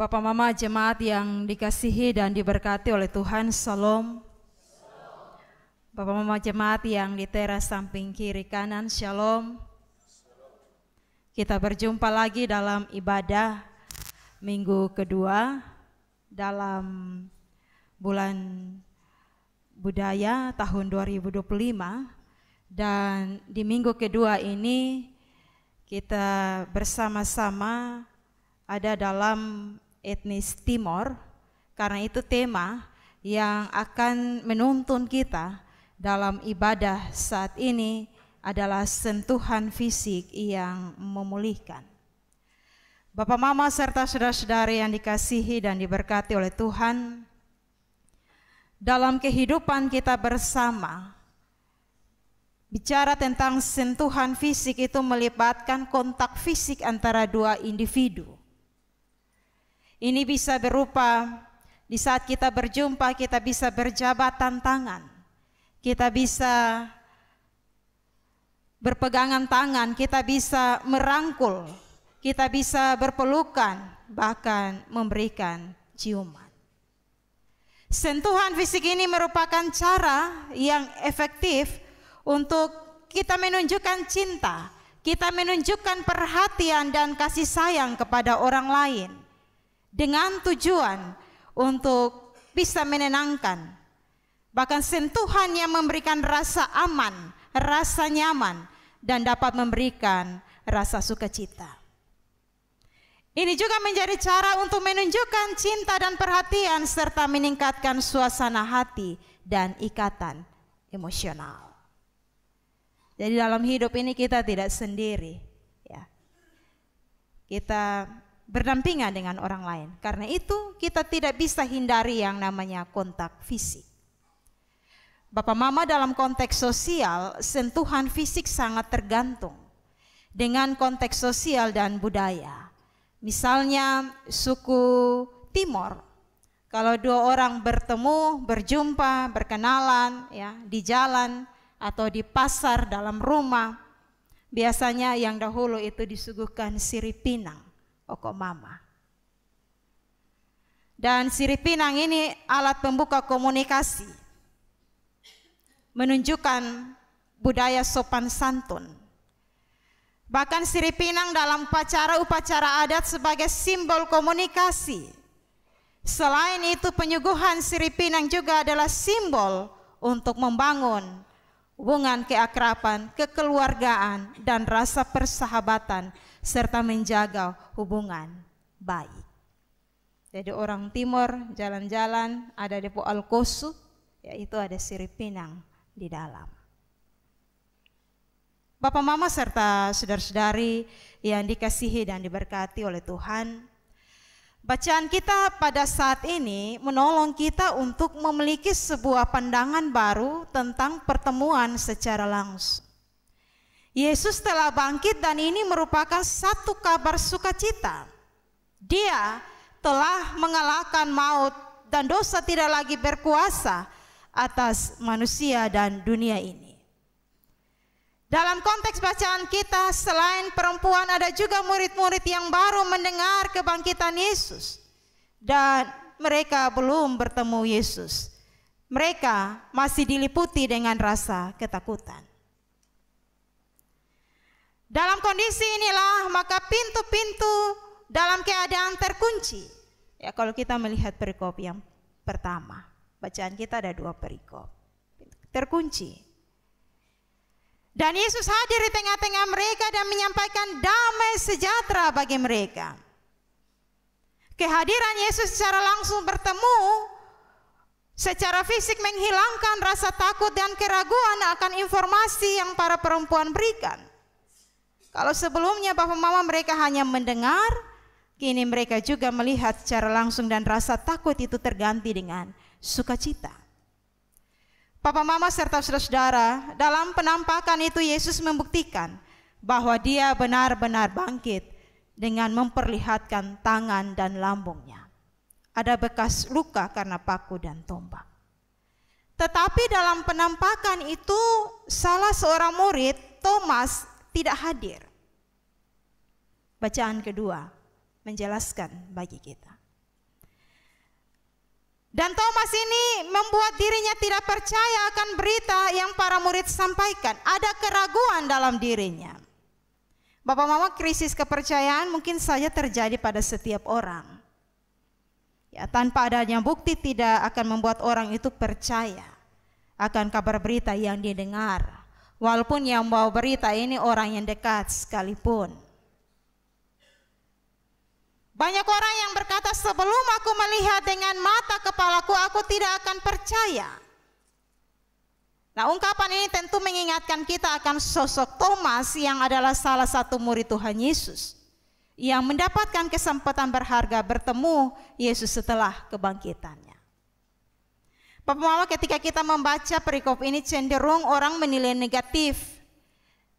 Bapak Mama jemaat yang dikasihi dan diberkati oleh Tuhan, Shalom. Bapak Mama jemaat yang di teras samping kiri kanan, Shalom. Kita berjumpa lagi dalam ibadah minggu kedua dalam bulan budaya tahun 2025, dan di minggu kedua ini kita bersama-sama ada dalam etnis Timor, karena itu tema yang akan menuntun kita dalam ibadah saat ini adalah sentuhan fisik yang memulihkan. Bapak Mama serta saudara-saudari yang dikasihi dan diberkati oleh Tuhan, dalam kehidupan kita bersama, bicara tentang sentuhan fisik itu melibatkan kontak fisik antara dua individu. Ini bisa berupa di saat kita berjumpa, kita bisa berjabatan tangan, kita bisa berpegangan tangan, kita bisa merangkul, kita bisa berpelukan, bahkan memberikan ciuman. Sentuhan fisik ini merupakan cara yang efektif untuk kita menunjukkan cinta, kita menunjukkan perhatian dan kasih sayang kepada orang lain, dengan tujuan untuk bisa menenangkan. Bahkan sentuhan yang memberikan rasa aman, rasa nyaman, dan dapat memberikan rasa sukacita. Ini juga menjadi cara untuk menunjukkan cinta dan perhatian serta meningkatkan suasana hati dan ikatan emosional. Jadi dalam hidup ini kita tidak sendiri, ya. Kita berdampingan dengan orang lain. Karena itu kita tidak bisa hindari yang namanya kontak fisik. Bapak Mama, dalam konteks sosial, sentuhan fisik sangat tergantung dengan konteks sosial dan budaya. Misalnya suku Timor, kalau dua orang bertemu, berjumpa, berkenalan, ya, di jalan atau di pasar, dalam rumah, biasanya yang dahulu itu disuguhkan sirip pinang, oko mama. Dan sirip pinang ini alat pembuka komunikasi, menunjukkan budaya sopan santun. Bahkan sirip pinang dalam upacara adat sebagai simbol komunikasi. Selain itu, penyuguhan sirip pinang juga adalah simbol untuk membangun hubungan keakraban, kekeluargaan, dan rasa persahabatan, serta menjaga hubungan baik. Jadi orang Timor jalan-jalan ada depo Alkosu, yaitu ada sirip pinang di dalam. Bapak Mama serta saudara-saudari yang dikasihi dan diberkati oleh Tuhan, bacaan kita pada saat ini menolong kita untuk memiliki sebuah pandangan baru tentang pertemuan secara langsung. Yesus telah bangkit dan ini merupakan satu kabar sukacita. Dia telah mengalahkan maut dan dosa tidak lagi berkuasa atas manusia dan dunia ini. Dalam konteks bacaan kita, selain perempuan ada juga murid-murid yang baru mendengar kebangkitan Yesus. Dan mereka belum bertemu Yesus. Mereka masih diliputi dengan rasa ketakutan. Dalam kondisi inilah maka pintu-pintu dalam keadaan terkunci. Ya, kalau kita melihat perikop yang pertama, bacaan kita ada 2 perikop. Terkunci. Dan Yesus hadir di tengah-tengah mereka dan menyampaikan damai sejahtera bagi mereka. Kehadiran Yesus secara langsung bertemu secara fisik menghilangkan rasa takut dan keraguan akan informasi yang para perempuan berikan. Kalau sebelumnya Bapak Mama mereka hanya mendengar, kini mereka juga melihat secara langsung dan rasa takut itu terganti dengan sukacita. Bapak Mama serta saudara-saudara, dalam penampakan itu Yesus membuktikan bahwa Dia benar-benar bangkit dengan memperlihatkan tangan dan lambungnya. Ada bekas luka karena paku dan tombak. Tetapi dalam penampakan itu salah seorang murid, Thomas, tidak hadir. Bacaan kedua menjelaskan bagi kita. Dan Thomas ini membuat dirinya tidak percaya akan berita yang para murid sampaikan. Ada keraguan dalam dirinya. Bapak Mama, krisis kepercayaan mungkin saja terjadi pada setiap orang. Ya, tanpa adanya bukti tidak akan membuat orang itu percaya akan kabar berita yang didengar. Walaupun yang membawa berita ini orang yang dekat sekalipun. Banyak orang yang berkata, sebelum aku melihat dengan mata kepalaku, aku tidak akan percaya. Nah, ungkapan ini tentu mengingatkan kita akan sosok Thomas yang adalah salah satu murid Tuhan Yesus, yang mendapatkan kesempatan berharga bertemu Yesus setelah kebangkitannya. Bapak Mama, ketika kita membaca perikop ini, cenderung orang menilai negatif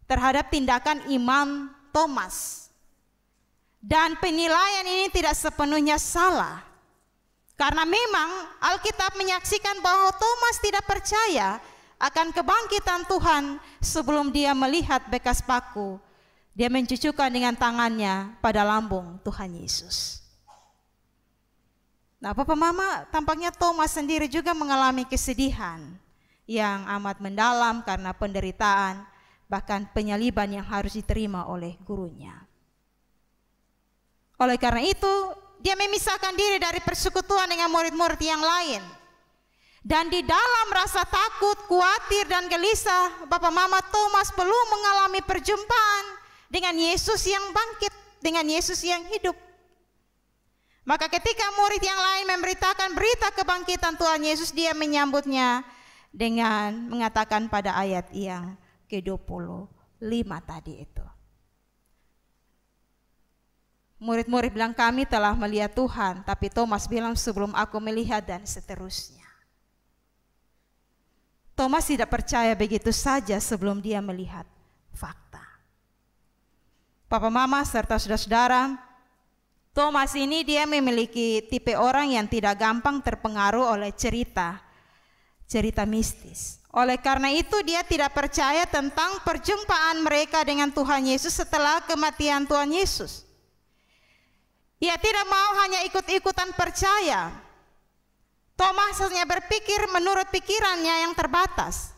terhadap tindakan iman Thomas. Dan penilaian ini tidak sepenuhnya salah. Karena memang Alkitab menyaksikan bahwa Thomas tidak percaya akan kebangkitan Tuhan sebelum dia melihat bekas paku. Dia mencucukkan dengan tangannya pada lambung Tuhan Yesus. Nah, Bapak Mama, tampaknya Thomas sendiri juga mengalami kesedihan yang amat mendalam karena penderitaan, bahkan penyaliban yang harus diterima oleh gurunya. Oleh karena itu, dia memisahkan diri dari persekutuan dengan murid-murid yang lain. Dan di dalam rasa takut, khawatir, dan gelisah, Bapak Mama, Thomas belum mengalami perjumpaan dengan Yesus yang bangkit, dengan Yesus yang hidup. Maka ketika murid yang lain memberitakan berita kebangkitan Tuhan Yesus, dia menyambutnya dengan mengatakan pada ayat yang ke-25 tadi itu. Murid-murid bilang, kami telah melihat Tuhan, tapi Thomas bilang, sebelum aku melihat, dan seterusnya. Thomas tidak percaya begitu saja sebelum dia melihat fakta. Papa Mama serta saudara-saudara, Thomas ini dia memiliki tipe orang yang tidak gampang terpengaruh oleh cerita mistis. Oleh karena itu dia tidak percaya tentang perjumpaan mereka dengan Tuhan Yesus setelah kematian Tuhan Yesus. Ia tidak mau hanya ikut-ikutan percaya. Thomas hanya berpikir menurut pikirannya yang terbatas.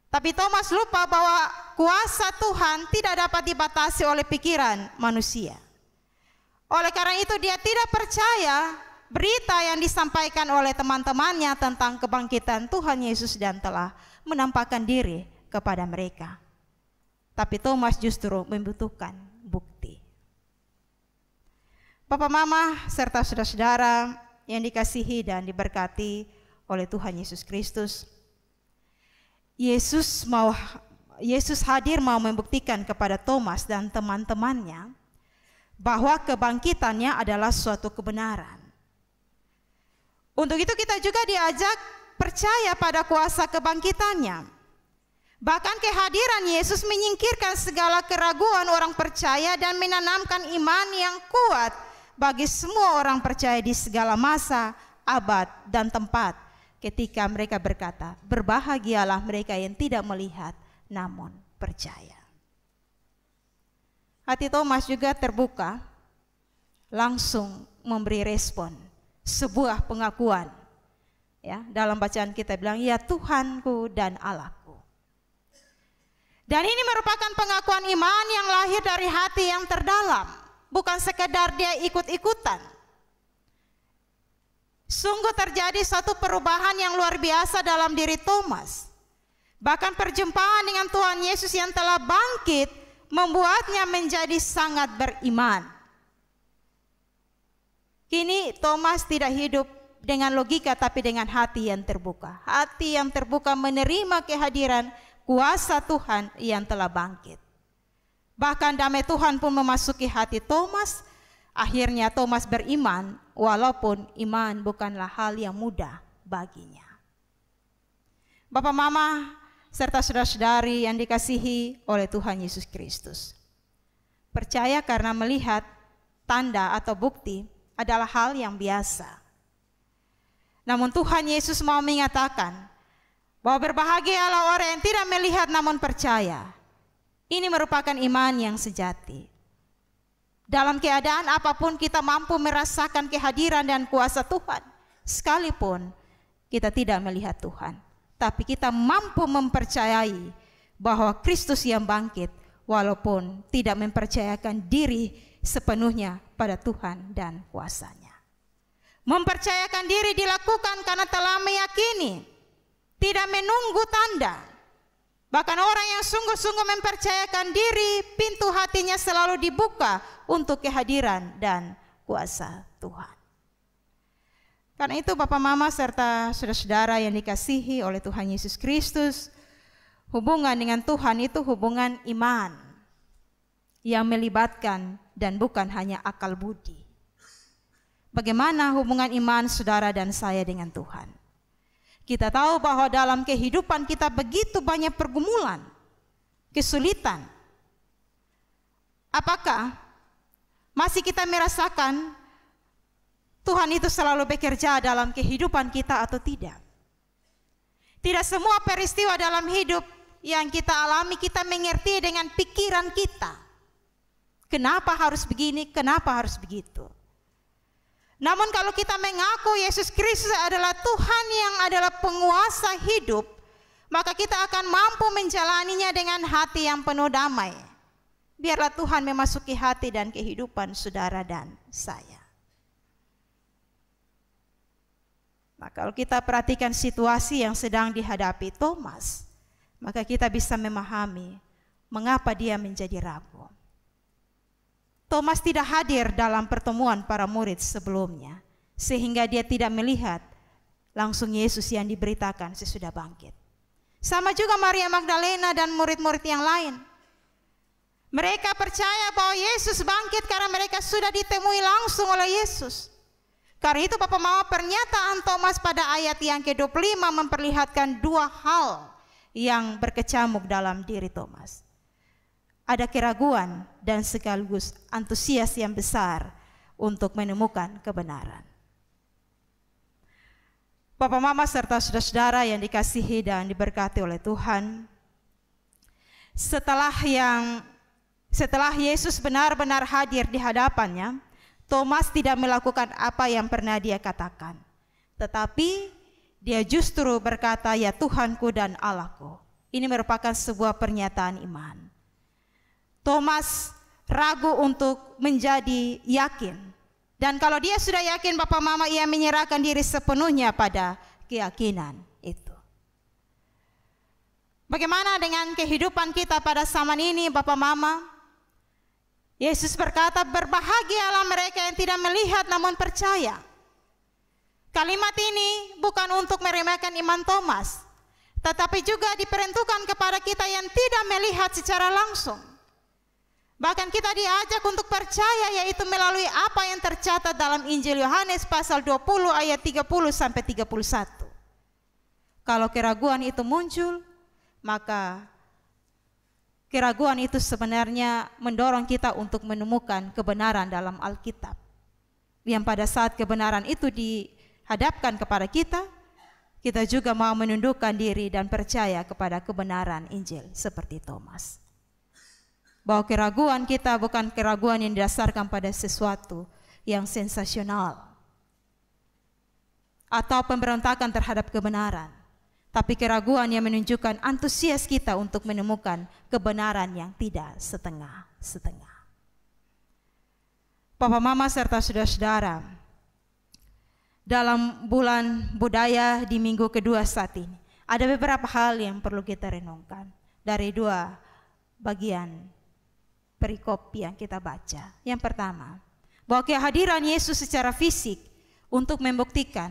Tapi Thomas lupa bahwa kuasa Tuhan tidak dapat dibatasi oleh pikiran manusia. Oleh karena itu dia tidak percaya berita yang disampaikan oleh teman-temannya tentang kebangkitan Tuhan Yesus dan telah menampakkan diri kepada mereka. Tapi Thomas justru membutuhkan bukti. Bapak Mama serta saudara-saudara yang dikasihi dan diberkati oleh Tuhan Yesus Kristus, Yesus hadir mau membuktikan kepada Thomas dan teman-temannya bahwa kebangkitannya adalah suatu kebenaran. Untuk itu kita juga diajak percaya pada kuasa kebangkitannya. Bahkan kehadiran Yesus menyingkirkan segala keraguan orang percaya dan menanamkan iman yang kuat bagi semua orang percaya di segala masa, abad, dan tempat. Ketika mereka berkata, berbahagialah mereka yang tidak melihat namun percaya. Hati Thomas juga terbuka, langsung memberi respon, sebuah pengakuan. Ya, dalam bacaan kita bilang, ya Tuhanku dan Allahku. Dan ini merupakan pengakuan iman yang lahir dari hati yang terdalam. Bukan sekedar dia ikut-ikutan. Sungguh terjadi satu perubahan yang luar biasa dalam diri Thomas. Bahkan perjumpaan dengan Tuhan Yesus yang telah bangkit membuatnya menjadi sangat beriman. Kini Thomas tidak hidup dengan logika tapi dengan hati yang terbuka. Hati yang terbuka menerima kehadiran kuasa Tuhan yang telah bangkit. Bahkan damai Tuhan pun memasuki hati Thomas. Akhirnya Thomas beriman walaupun iman bukanlah hal yang mudah baginya. Bapak Mama serta saudara-saudari yang dikasihi oleh Tuhan Yesus Kristus. Percaya karena melihat tanda atau bukti adalah hal yang biasa. Namun Tuhan Yesus mau mengatakan bahwa berbahagialah orang yang tidak melihat namun percaya. Ini merupakan iman yang sejati. Dalam keadaan apapun kita mampu merasakan kehadiran dan kuasa Tuhan sekalipun kita tidak melihat Tuhan, tapi kita mampu mempercayai bahwa Kristus yang bangkit, walaupun tidak mempercayakan diri sepenuhnya pada Tuhan dan kuasa-Nya. Mempercayakan diri dilakukan karena telah meyakini, tidak menunggu tanda. Bahkan orang yang sungguh-sungguh mempercayakan diri, pintu hatinya selalu dibuka untuk kehadiran dan kuasa Tuhan. Karena itu Bapak Mama serta saudara-saudara yang dikasihi oleh Tuhan Yesus Kristus, hubungan dengan Tuhan itu hubungan iman yang melibatkan dan bukan hanya akal budi. Bagaimana hubungan iman saudara dan saya dengan Tuhan? Kita tahu bahwa dalam kehidupan kita begitu banyak pergumulan, kesulitan. Apakah masih kita merasakan Tuhan itu selalu bekerja dalam kehidupan kita atau tidak? Tidak semua peristiwa dalam hidup yang kita alami kita mengerti dengan pikiran kita. Kenapa harus begini, kenapa harus begitu? Namun kalau kita mengaku Yesus Kristus adalah Tuhan yang adalah penguasa hidup, maka kita akan mampu menjalaninya dengan hati yang penuh damai. Biarlah Tuhan memasuki hati dan kehidupan saudara dan saya. Nah, kalau kita perhatikan situasi yang sedang dihadapi Thomas, maka kita bisa memahami mengapa dia menjadi ragu. Thomas tidak hadir dalam pertemuan para murid sebelumnya, sehingga dia tidak melihat langsung Yesus yang diberitakan sesudah bangkit. Sama juga Maria Magdalena dan murid-murid yang lain. Mereka percaya bahwa Yesus bangkit karena mereka sudah ditemui langsung oleh Yesus. Karena itu Bapak Mama, pernyataan Thomas pada ayat yang ke-25 memperlihatkan dua hal yang berkecamuk dalam diri Thomas. Ada keraguan dan sekaligus antusias yang besar untuk menemukan kebenaran. Bapak Mama serta saudara-saudara yang dikasihi dan diberkati oleh Tuhan, setelah Yesus benar-benar hadir di hadapannya, Thomas tidak melakukan apa yang pernah dia katakan, tetapi dia justru berkata, "Ya Tuhanku dan Allahku." Ini merupakan sebuah pernyataan iman. Thomas ragu untuk menjadi yakin. Dan kalau dia sudah yakin Bapak Mama, ia menyerahkan diri sepenuhnya pada keyakinan itu. Bagaimana dengan kehidupan kita pada zaman ini Bapak Mama? Yesus berkata, "Berbahagialah mereka yang tidak melihat namun percaya." Kalimat ini bukan untuk meremehkan iman Thomas, tetapi juga diperuntukkan kepada kita yang tidak melihat secara langsung. Bahkan kita diajak untuk percaya, yaitu melalui apa yang tercatat dalam Injil Yohanes pasal 20 ayat 30 sampai 31. Kalau keraguan itu muncul, maka keraguan itu sebenarnya mendorong kita untuk menemukan kebenaran dalam Alkitab. Yang pada saat kebenaran itu dihadapkan kepada kita, kita juga mau menundukkan diri dan percaya kepada kebenaran Injil seperti Thomas. Bahwa keraguan kita bukan keraguan yang didasarkan pada sesuatu yang sensasional atau pemberontakan terhadap kebenaran, tapi keraguan yang menunjukkan antusias kita untuk menemukan kebenaran yang tidak setengah-setengah. Bapak Mama serta saudara-saudara, dalam bulan budaya di minggu kedua saat ini, ada beberapa hal yang perlu kita renungkan dari dua bagian perikop yang kita baca. Yang pertama, bahwa kehadiran Yesus secara fisik untuk membuktikan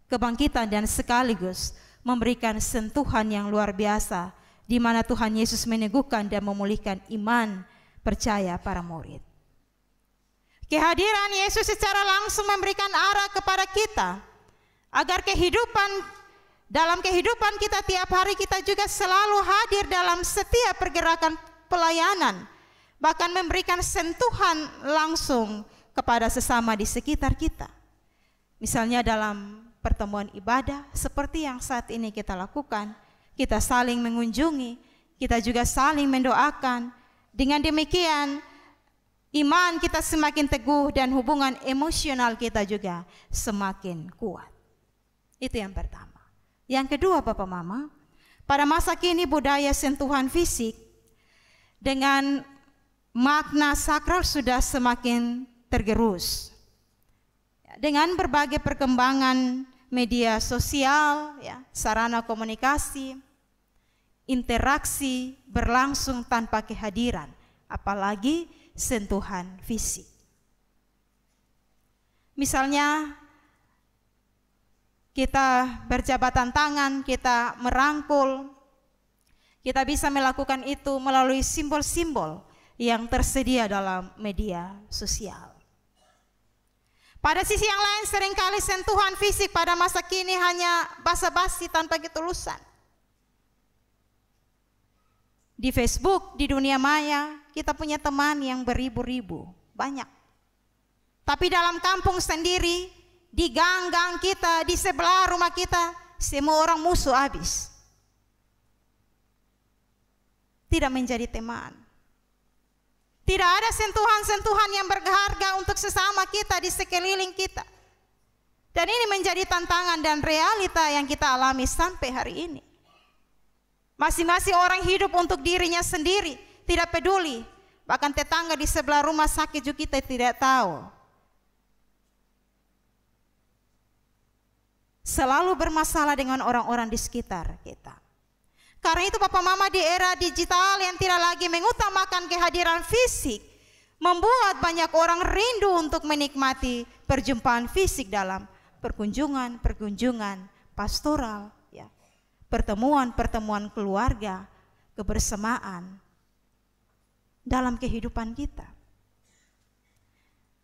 kebangkitan dan sekaligus memberikan sentuhan yang luar biasa, di mana Tuhan Yesus meneguhkan dan memulihkan iman percaya para murid. Kehadiran Yesus secara langsung memberikan arah kepada kita, agar dalam kehidupan kita tiap hari kita juga selalu hadir dalam setiap pergerakan pelayanan, bahkan memberikan sentuhan langsung kepada sesama di sekitar kita. Misalnya dalam pertemuan ibadah seperti yang saat ini kita lakukan, kita saling mengunjungi, kita juga saling mendoakan. Dengan demikian, iman kita semakin teguh dan hubungan emosional kita juga semakin kuat. Itu yang pertama. Yang kedua Bapak Mama, pada masa kini budaya sentuhan fisik dengan makna sakral sudah semakin tergerus. Dengan berbagai perkembangan media sosial, ya, sarana komunikasi, interaksi berlangsung tanpa kehadiran, apalagi sentuhan fisik. Misalnya kita berjabatan tangan, kita merangkul, kita bisa melakukan itu melalui simbol-simbol yang tersedia dalam media sosial. Pada sisi yang lain seringkali sentuhan fisik pada masa kini hanya basa-basi tanpa ketulusan. Di Facebook, di dunia maya, kita punya teman yang beribu-ribu, banyak. Tapi dalam kampung sendiri, di gang-gang kita, di sebelah rumah kita, semua orang musuh habis. Tidak menjadi teman. Tidak ada sentuhan-sentuhan yang berharga untuk sesama kita di sekeliling kita. Dan ini menjadi tantangan dan realita yang kita alami sampai hari ini. Masing-masing orang hidup untuk dirinya sendiri, tidak peduli. Bahkan tetangga di sebelah rumah sakit juga kita tidak tahu. Selalu bermasalah dengan orang-orang di sekitar kita. Karena itu Papa Mama, di era digital yang tidak lagi mengutamakan kehadiran fisik, membuat banyak orang rindu untuk menikmati perjumpaan fisik dalam perkunjungan pastoral, ya, pertemuan keluarga, kebersamaan dalam kehidupan kita.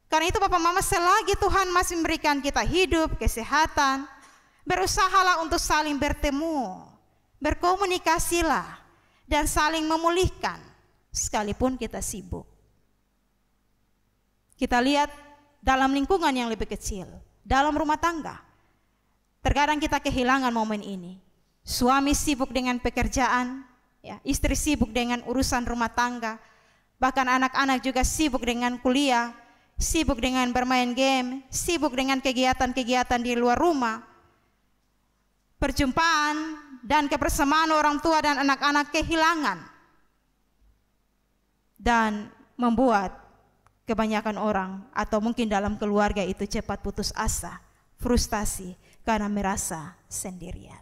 Karena itu Papa Mama, selagi Tuhan masih memberikan kita hidup, kesehatan, berusahalah untuk saling bertemu. Berkomunikasilah dan saling memulihkan sekalipun kita sibuk. Kita lihat dalam lingkungan yang lebih kecil, dalam rumah tangga. Terkadang kita kehilangan momen ini. Suami sibuk dengan pekerjaan, ya, istri sibuk dengan urusan rumah tangga, bahkan anak-anak juga sibuk dengan kuliah, sibuk dengan bermain game, sibuk dengan kegiatan-kegiatan di luar rumah. Perjumpaan dan kebersamaan orang tua dan anak-anak kehilangan dan membuat kebanyakan orang atau mungkin dalam keluarga itu cepat putus asa, frustasi karena merasa sendirian.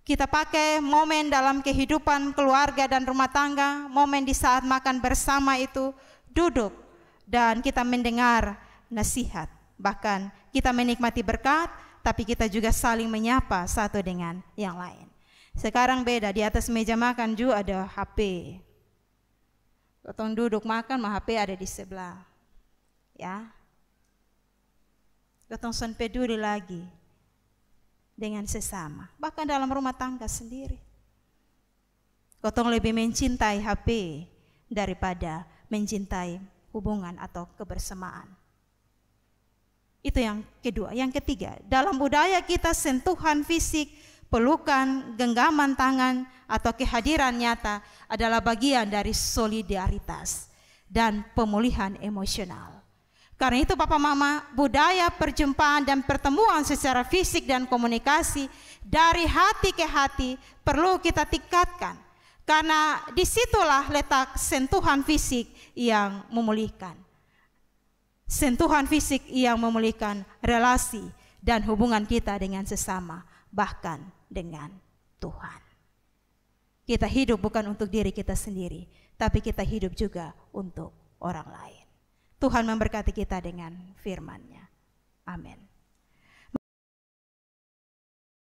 Kita pakai momen dalam kehidupan keluarga dan rumah tangga, momen di saat makan bersama itu duduk dan kita mendengar nasihat, bahkan kita menikmati berkat, tapi kita juga saling menyapa satu dengan yang lain. Sekarang beda, di atas meja makan juga ada HP. Potong duduk makan, mah HP ada di sebelah. Ya. Potong son peduli lagi dengan sesama, bahkan dalam rumah tangga sendiri. Potong lebih mencintai HP daripada mencintai hubungan atau kebersamaan. Itu yang kedua. Yang ketiga, dalam budaya kita sentuhan fisik, pelukan, genggaman tangan atau kehadiran nyata adalah bagian dari solidaritas dan pemulihan emosional. Karena itu Papa Mama, budaya perjumpaan dan pertemuan secara fisik dan komunikasi dari hati ke hati perlu kita tingkatkan. Karena disitulah letak sentuhan fisik yang memulihkan. Sentuhan fisik yang memulihkan relasi dan hubungan kita dengan sesama, bahkan dengan Tuhan. Kita hidup bukan untuk diri kita sendiri, tapi kita hidup juga untuk orang lain. Tuhan memberkati kita dengan firman-Nya. Amin.